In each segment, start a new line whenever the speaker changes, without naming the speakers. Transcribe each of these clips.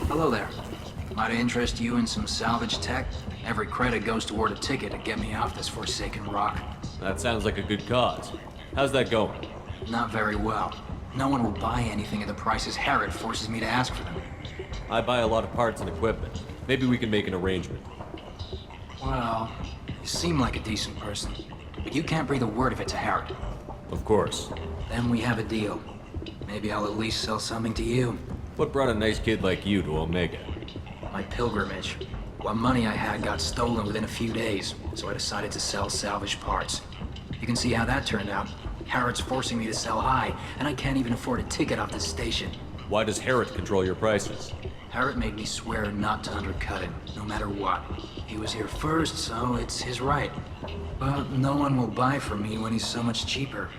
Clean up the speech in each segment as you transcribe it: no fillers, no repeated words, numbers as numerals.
Hello there. Might I interest you in some salvage tech? Every credit goes toward a ticket to get me off this forsaken rock.
That sounds like a good cause. How's that going?
Not very well. No one will buy anything at the prices Herod forces me to ask for them.
I buy a lot of parts and equipment. Maybe we can make an arrangement.
Well, you seem like a decent person, but you can't breathe a word of it to Herod.
Of course.
Then we have a deal. Maybe I'll at least sell something to you.
What brought a nice kid like you to Omega?
My pilgrimage. What money I had got stolen within a few days, so I decided to sell salvaged parts. You can see how that turned out. Herod's forcing me to sell high, and I can't even afford a ticket off this station.
Why does Herod control your prices?
Herod made me swear not to undercut him, no matter what. He was here first, so it's his right. But no one will buy from me when he's so much cheaper.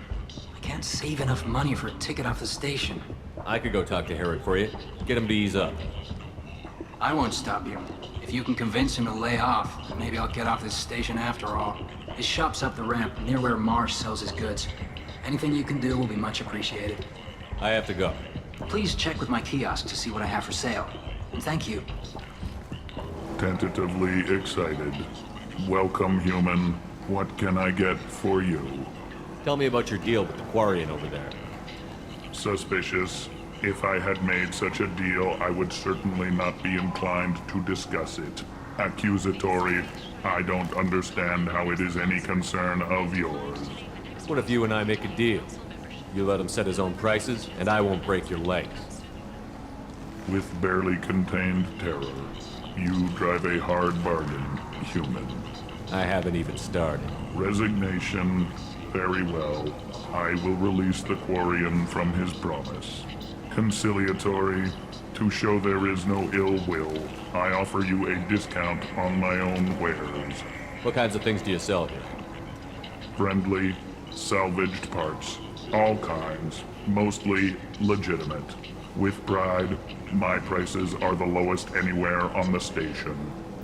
I can't save enough money for a ticket off the station.
I could go talk to Herod for you. Get him to ease up.
I won't stop you. If you can convince him to lay off, then maybe I'll get off this station after all. His shop's up the ramp, near where Marsh sells his goods. Anything you can do will be much appreciated.
I have to go.
Please check with my kiosk to see what I have for sale. And thank you.
Tentatively excited. Welcome, human. What can I get for you?
Tell me about your deal with the quarian over there.
Suspicious. If I had made such a deal, I would certainly not be inclined to discuss it. Accusatory. I don't understand how it is any concern of yours.
What if you and I make a deal? You let him set his own prices, and I won't break your legs.
With barely contained terror, you drive a hard bargain, human.
I haven't even started.
Resignation. Very well. I will release the quarian from his promise. Conciliatory. To show there is no ill will, I offer you a discount on my own wares.
What kinds of things do you sell here?
Friendly, salvaged parts. All kinds. Mostly legitimate. With pride, my prices are the lowest anywhere on the station.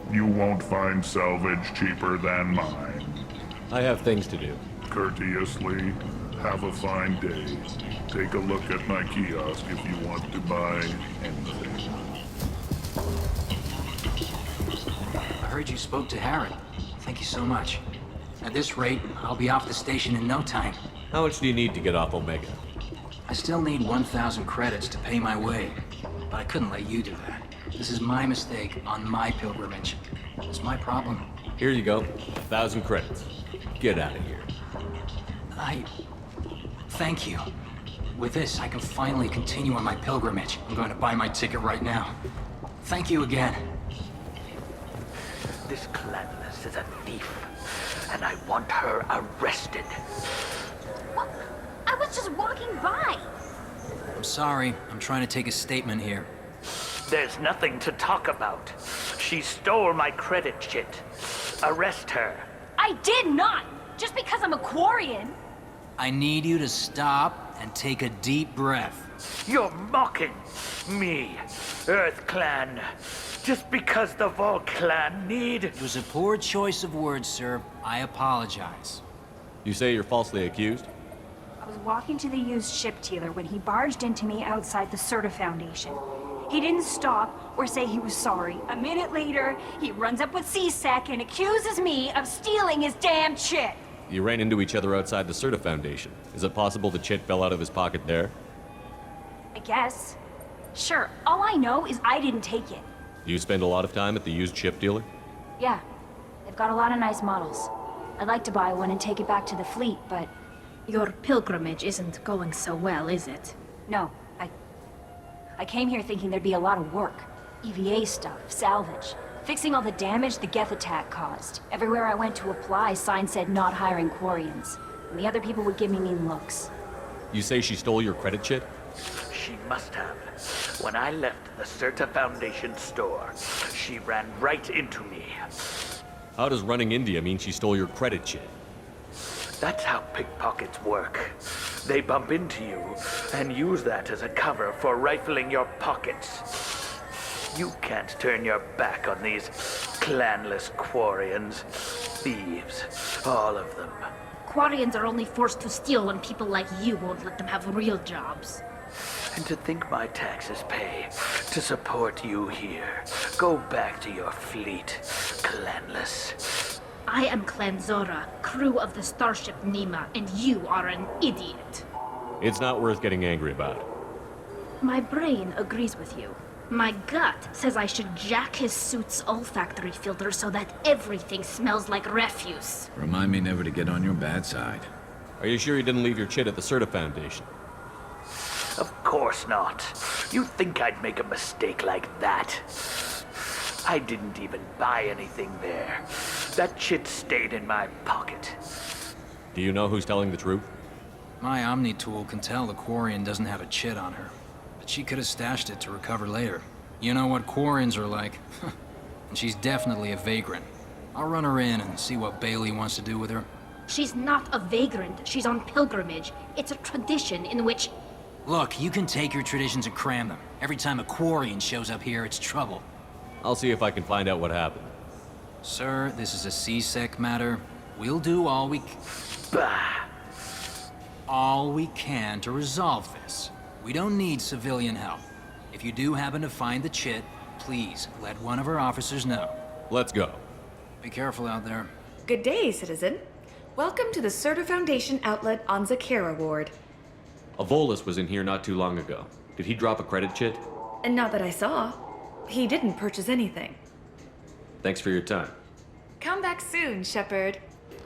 You won't find salvage cheaper than mine.
I have things to do.
Courteously, have a fine day. Take a look at my kiosk if you want to buy anything.
I heard you spoke to Herod. Thank you so much. At this rate, I'll be off the station in no time.
How much do you need to get off Omega?
I still need 1,000 credits to pay my way, but I couldn't let you do that. This is my mistake on my pilgrimage. It's my problem.
Here you go. 1,000 credits. Get out of here.
Thank you. With this, I can finally continue on my pilgrimage. I'm going to buy my ticket right now. Thank you again.
This Clanless is a thief, and I want her arrested.
What? I was just walking by.
I'm sorry. I'm trying to take a statement here.
There's nothing to talk about. She stole my credit chit. Arrest her.
I did not! Just because I'm a quarian.
I need you to stop and take a deep breath.
You're mocking me, Earth Clan. Just because the Vol Clan need...
It was a poor choice of words, sir. I apologize.
You say you're falsely accused?
I was walking to the used ship dealer when he barged into me outside the Serta Foundation. He didn't stop or say he was sorry. A minute later, he runs up with C-Sec and accuses me of stealing his damn chit.
You ran into each other outside the Serta Foundation. Is it possible the chit fell out of his pocket there?
I guess. Sure, all I know is I didn't take it.
Do you spend a lot of time at the used ship dealer?
Yeah, they've got a lot of nice models. I'd like to buy one and take it back to the fleet, but...
Your pilgrimage isn't going so well, is it?
No, I came here thinking there'd be a lot of work. EVA stuff, salvage. Fixing all the damage the Geth attack caused. Everywhere I went to apply, signs said not hiring quarians. And the other people would give me mean looks.
You say she stole your credit chit?
She must have. When I left the Serta Foundation store, she ran right into me.
How does running India mean she stole your credit chit?
That's how pickpockets work. They bump into you and use that as a cover for rifling your pockets. You can't turn your back on these clanless quarians. Thieves, all of them.
Quarians are only forced to steal when people like you won't let them have real jobs.
And to think my taxes pay to support you here. Go back to your fleet, clanless.
I am Clan Zora, crew of the starship Nima, and you are an idiot.
It's not worth getting angry about.
My brain agrees with you. My gut says I should jack his suit's olfactory filter so that everything smells like refuse.
Remind me never to get on your bad side.
Are you sure you didn't leave your chit at the Certa Foundation?
Of course not. You think I'd make a mistake like that? I didn't even buy anything there. That chit stayed in my pocket.
Do you know who's telling the truth?
My Omni tool can tell the quarian doesn't have a chit on her. But she could have stashed it to recover later. You know what quarians are like. And she's definitely a vagrant. I'll run her in and see what Bailey wants to do with her.
She's not a vagrant. She's on pilgrimage. It's a tradition in which...
Look, you can take your traditions and cram them. Every time a quarian shows up here, it's trouble.
I'll see if I can find out what happened.
Sir, this is a C-Sec matter. We'll do all we can to resolve this. We don't need civilian help. If you do happen to find the chit, please let one of our officers know.
Let's go.
Be careful out there.
Good day, citizen. Welcome to the Certa Foundation outlet on Zakara Ward.
A Volus was in here not too long ago. Did he drop a credit chit?
And not that I saw. He didn't purchase anything.
Thanks for your time.
Come back soon, Shepard.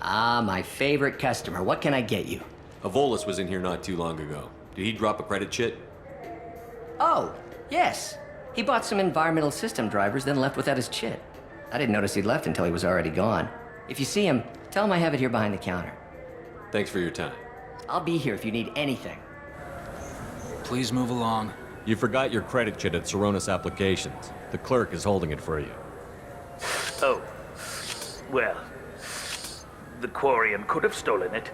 Ah, my favorite customer. What can I get you?
A Volus was in here not too long ago. Did he drop a credit chit?
Oh, yes. He bought some environmental system drivers, then left without his chit. I didn't notice he'd left until he was already gone. If you see him, tell him I have it here behind the counter.
Thanks for your time.
I'll be here if you need anything.
Please move along.
You forgot your credit chit at Saronis Applications. The clerk is holding it for you.
Oh. Well. The quarian could have stolen it.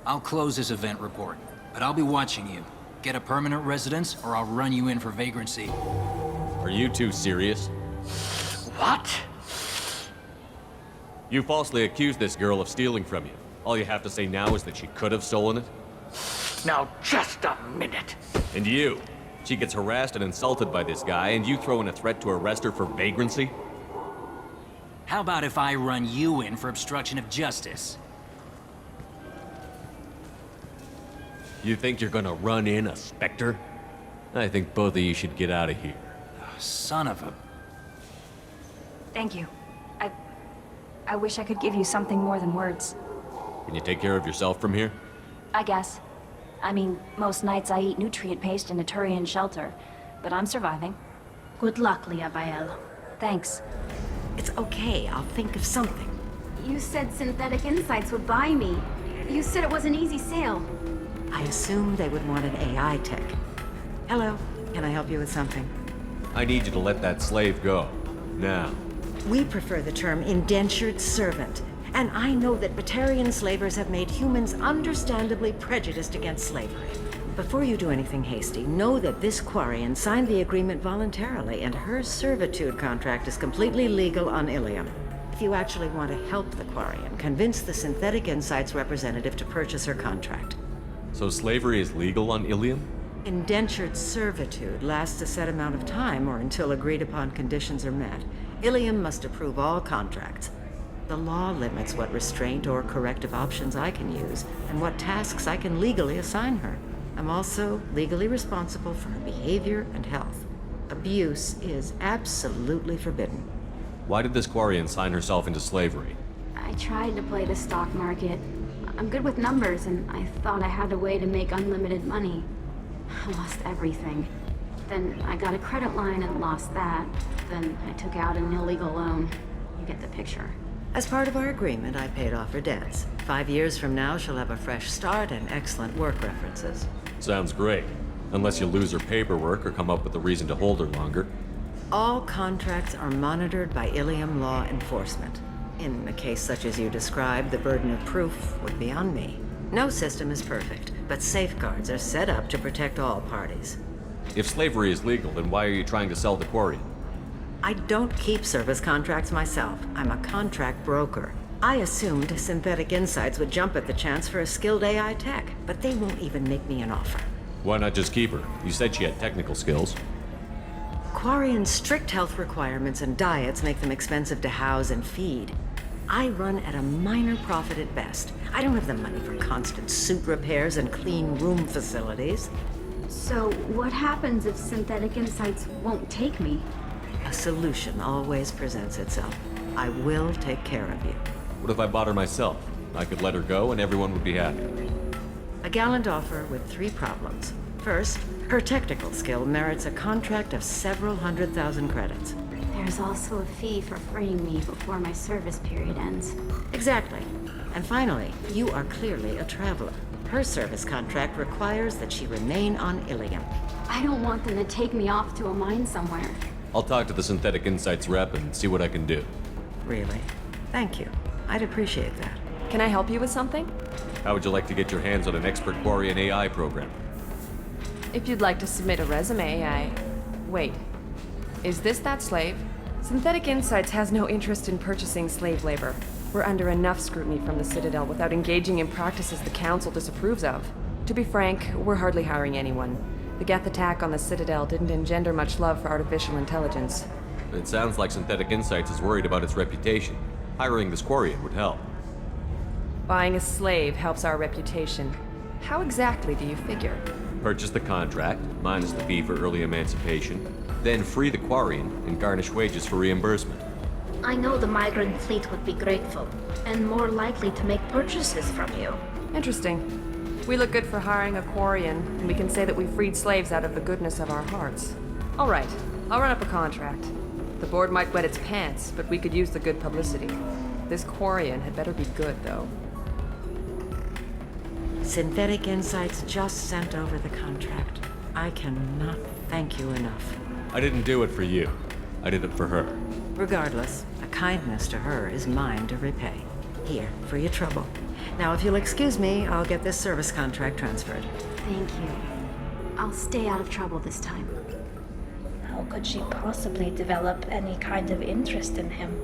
I'll close this event report, but I'll be watching you. Get a permanent residence, or I'll run you in for vagrancy.
Are you two serious?
What?
You falsely accused this girl of stealing from you. All you have to say now is that she could have stolen it?
Now, just a minute.
And you? She gets harassed and insulted by this guy, and you throw in a threat to arrest her for vagrancy?
How about if I run you in for obstruction of justice?
You think you're gonna run in a Spectre? I think both of you should get out of here.
Son of a...
Thank you. I wish I could give you something more than words.
Can you take care of yourself from here?
I guess. I mean, most nights I eat nutrient paste in a Turian shelter, but I'm surviving.
Good luck, Liabael.
Thanks.
It's okay, I'll think of something.
You said Synthetic Insights would buy me. You said it was an easy sale.
I assumed they would want an AI tech. Hello, can I help you with something?
I need you to let that slave go. Now.
We prefer the term indentured servant. And I know that Batarian slavers have made humans understandably prejudiced against slavery. Before you do anything hasty, know that this quarian signed the agreement voluntarily, and her servitude contract is completely legal on Ilium. If you actually want to help the quarian, convince the Synthetic Insights representative to purchase her contract.
So slavery is legal on Ilium?
Indentured servitude lasts a set amount of time or until agreed upon conditions are met. Ilium must approve all contracts. The law limits what restraint or corrective options I can use, and what tasks I can legally assign her. I'm also legally responsible for her behavior and health. Abuse is absolutely forbidden.
Why did this quarian sign herself into slavery?
I tried to play the stock market. I'm good with numbers, and I thought I had a way to make unlimited money. I lost everything. Then I got a credit line and lost that. Then I took out an illegal loan. You get the picture.
As part of our agreement, I paid off her debts. 5 years from now, she'll have a fresh start and excellent work references.
Sounds great. Unless you lose her paperwork or come up with a reason to hold her longer.
All contracts are monitored by Ilium law enforcement. In a case such as you described, the burden of proof would be on me. No system is perfect, but safeguards are set up to protect all parties.
If slavery is legal, then why are you trying to sell the quarian?
I don't keep service contracts myself. I'm a contract broker. I assumed Synthetic Insights would jump at the chance for a skilled AI tech, but they won't even make me an offer.
Why not just keep her? You said she had technical skills.
Quarian's strict health requirements and diets make them expensive to house and feed. I run at a minor profit at best. I don't have the money for constant suit repairs and clean room facilities.
So, what happens if Synthetic Insights won't take me?
A solution always presents itself. I will take care of you.
What if I bought her myself? I could let her go and everyone would be happy.
A gallant offer with 3 problems. First, her technical skill merits a contract of several 100,000 credits.
There's also a fee for freeing me before my service period ends.
Exactly. And finally, you are clearly a traveler. Her service contract requires that she remain on Ilium.
I don't want them to take me off to a mine somewhere.
I'll talk to the Synthetic Insights rep and see what I can do.
Really? Thank you. I'd appreciate that.
Can I help you with something?
How would you like to get your hands on an expert quarian AI program?
If you'd like to submit a resume, Wait. Is this that slave? Synthetic Insights has no interest in purchasing slave labor. We're under enough scrutiny from the Citadel without engaging in practices the Council disapproves of. To be frank, we're hardly hiring anyone. The Geth attack on the Citadel didn't engender much love for artificial intelligence.
It sounds like Synthetic Insights is worried about its reputation. Hiring this quarian would help.
Buying a slave helps our reputation. How exactly do you figure?
Purchase the contract, minus the fee for early emancipation, then free the quarian and garnish wages for reimbursement.
I know the migrant fleet would be grateful, and more likely to make purchases from you.
Interesting. We look good for hiring a quarian, and we can say that we freed slaves out of the goodness of our hearts. All right, I'll run up a contract. The board might wet its pants, but we could use the good publicity. This quarian had better be good, though.
Synthetic Insights just sent over the contract. I cannot thank you enough.
I didn't do it for you. I did it for her.
Regardless, a kindness to her is mine to repay. Here, for your trouble. Now, if you'll excuse me, I'll get this service contract transferred.
Thank you. I'll stay out of trouble this time.
How could she possibly develop any kind of interest in him?